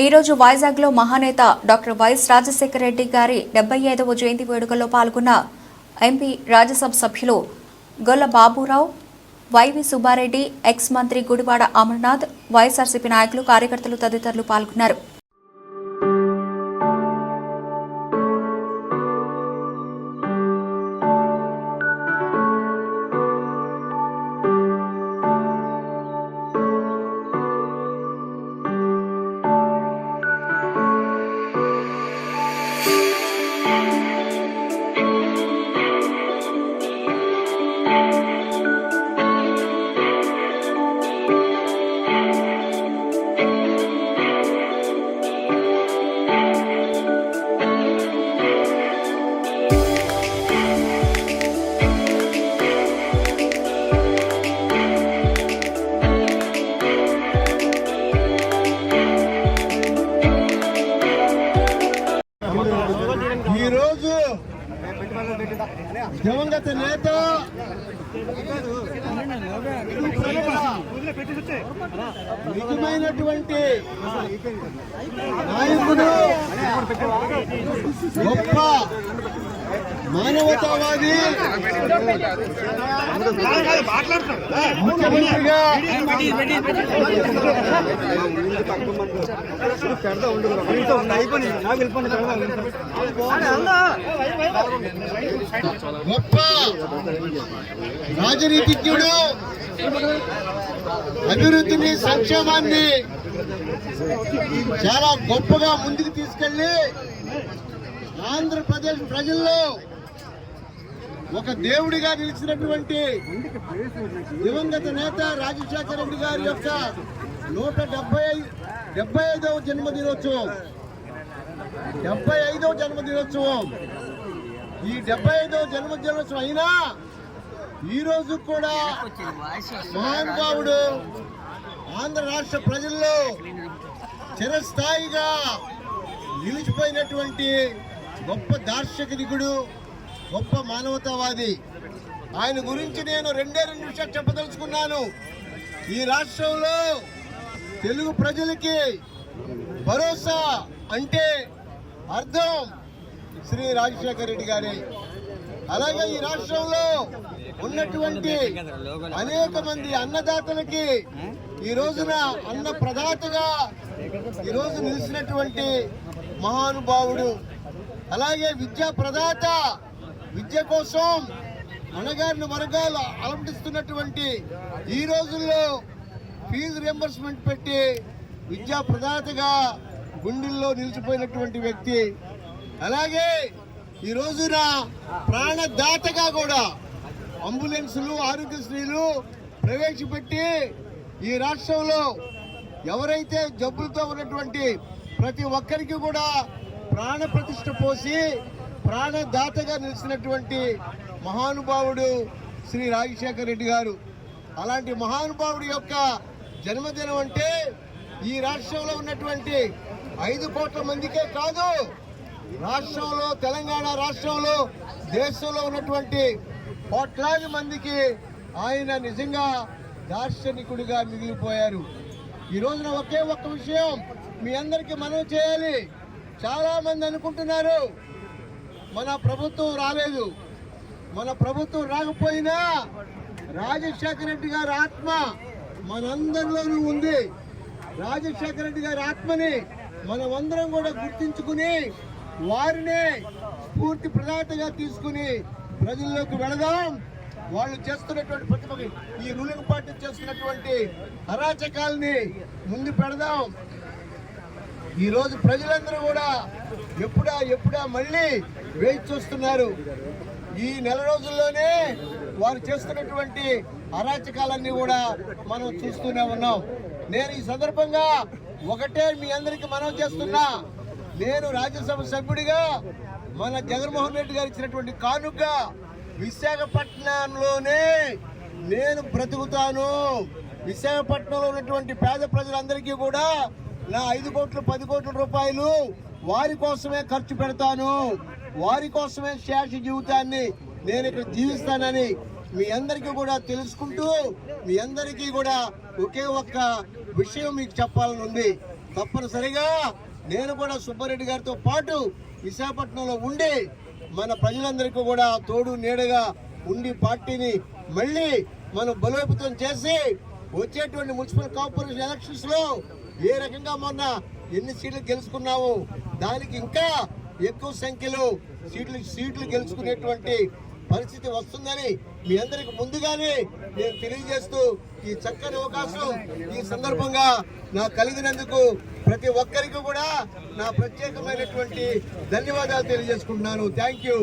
ఈరోజు వైజాగ్లో మహానేత డాక్టర్ వైఎస్ రాజశేఖర రెడ్డి గారి 75వ జయంతి వేడుకల్లో పాల్గొన్న ఎంపీ రాజ్యసభ సభ్యులు గొల్ల బాబురావు, వైవి సుబ్బారెడ్డి, ఎక్స్ మంత్రి గుడివాడ అమర్నాథ్, వైఎస్ఆర్సీపీ నాయకులు, కార్యకర్తలు తదితరులు పాల్గొన్నారు. ఈరోజు దివంగత నేత నిజమైనటువంటి నాయకుడు, గొప్ప మానవతావాది, ముఖ్యమంత్రిగా గొప్ప రాజనీతిజ్ఞుడు, అభివృద్ధిని, సంక్షేమాన్ని చాలా గొప్పగా ముందుకు తీసుకెళ్లి ఆంధ్రప్రదేశ్ ప్రజల్లో ఒక దేవుడిగా నిలిచినటువంటి దివంగత నేత రాజశేఖర రెడ్డి గారి యొక్క 175వ జన్మదినోత్సవం. ఈ 75వ జన్మదినోత్సవం అయినా ఈ రోజు కూడా మహానుభావుడు ఆంధ్ర రాష్ట్ర ప్రజల్లో చిరస్థాయిగా నిలిచిపోయినటువంటి గొప్ప దార్శనికుడు, గొప్ప మానవతావాది. ఆయన గురించి నేను రెండే విషయాలు చెప్పదలుచుకున్నాను. ఈ రాష్ట్రంలో తెలుగు ప్రజలకి భరోసా అంటే అర్థం శ్రీ రాజశేఖర రెడ్డి గారే. అలాగే ఈ రాష్ట్రంలో ఉన్నటువంటి అనేక మంది అన్నదాతలకి ఈ రోజున అన్న ప్రదాతగా ఈరోజు నిలిచినటువంటి మహానుభావుడు. అలాగే విద్యా ప్రదాత, విద్య కోసం అణగారిన వర్గాలు అలంటిస్తున్నటువంటి ఈ రోజుల్లో ఫీజు రియంబర్స్మెంట్ పెట్టి విద్యా ప్రదాతగా గుండెల్లో నిలిచిపోయినటువంటి వ్యక్తి. అలాగే ఈ రోజున ప్రాణదాతగా కూడా అంబులెన్సులు, ఆరోగ్యశ్రీలు ప్రవేశపెట్టి ఈ రాష్ట్రంలో ఎవరైతే జబ్బులతో ఉన్నటువంటి ప్రతి ఒక్కరికి కూడా ప్రాణ ప్రతిష్ఠ పోసి ప్రాణదాతగా నిలిచినటువంటి మహానుభావుడు శ్రీ రాజశేఖర రెడ్డి గారు. అలాంటి మహానుభావుడి యొక్క జన్మదినం అంటే ఈ రాష్ట్రంలో ఉన్నటువంటి 5 కోట్ల మందికే కాదు, రాష్ట్రంలో, తెలంగాణ రాష్ట్రంలో, దేశంలో ఉన్నటువంటి కోట్లాది మందికి ఆయన నిజంగా దార్శనికుడిగా మిగిలిపోయారు. ఈ రోజున ఒకే ఒక్క విషయం మీ అందరికీ మనవి చేయాలి. చాలా మంది అనుకుంటున్నారు మన ప్రభుత్వం రాలేదు. మన ప్రభుత్వం రాకపోయినా రాజశేఖర రెడ్డి గారి ఆత్మ మనందరిలోనూ ఉంది. రాజశేఖర రెడ్డి గారి ఆత్మని మనమందరం కూడా గుర్తించుకుని వారినే స్ఫూర్తి ప్రదాతగా తీసుకుని ప్రజల్లోకి వెళదాం. వాళ్ళు చేస్తున్నటువంటి ప్రతిభకి, ఈ రూలింగ్ పార్టీ చేస్తున్నటువంటి అరాచకాలని ముందు పెడదాం. ఈరోజు ప్రజలందరూ కూడా ఎప్పుడా మళ్ళీ వేచి చూస్తున్నారు. ఈ నెల రోజుల్లోనే వారు చేస్తున్నటువంటి అరాచకాలన్నీ కూడా మనం చూస్తూనే ఉన్నాం. నేను ఈ సందర్భంగా ఒకటే మీ అందరికీ మనవి చేస్తున్నా, నేను రాజ్యసభ సభ్యుడిగా మన జగన్మోహన్ రెడ్డి గారు ఇచ్చినటువంటి కానుక విశాఖపట్నంలోనే నేను బ్రతుకుతాను. విశాఖపట్నంలో ఉన్నటువంటి పేద ప్రజలందరికీ కూడా నా 5 కోట్లు 10 కోట్ల రూపాయలు వారి కోసమే ఖర్చు పెడతాను. వారి కోసమే శేష జీవితాన్ని నేను ఇక్కడ జీవిస్తానని మీ అందరికీ కూడా తెలుసుకుంటూ మీ అందరికీ కూడా ఒకే ఒక్క విషయం మీకు చెప్పాలని ఉంది. తప్పనిసరిగా నేను కూడా సుబ్బారెడ్డి గారితో పాటు విశాఖపట్నంలో ఉండి మన ప్రజలందరికీ కూడా తోడు నీడగా ఉండి పార్టీని మళ్ళీ మనం బలోపేతం చేసి వచ్చేటువంటి మున్సిపల్ కార్పొరేషన్ ఎలక్షన్స్ లో ఏ రకంగా మొన్న ఎన్ని సీట్లు గెలుచుకున్నాము దానికి ఇంకా ఎక్కువ సంఖ్యలో సీట్లు గెలుచుకునేటువంటి పరిస్థితి వస్తుందని మీ అందరికి ముందుగానే నేను తెలియజేస్తూ ఈ చక్కని అవకాశం ఈ సందర్భంగా నాకు కలిగినందుకు ప్రతి ఒక్కరికి కూడా నా ప్రత్యేకమైనటువంటి ధన్యవాదాలు తెలియజేసుకుంటున్నాను. Thank you.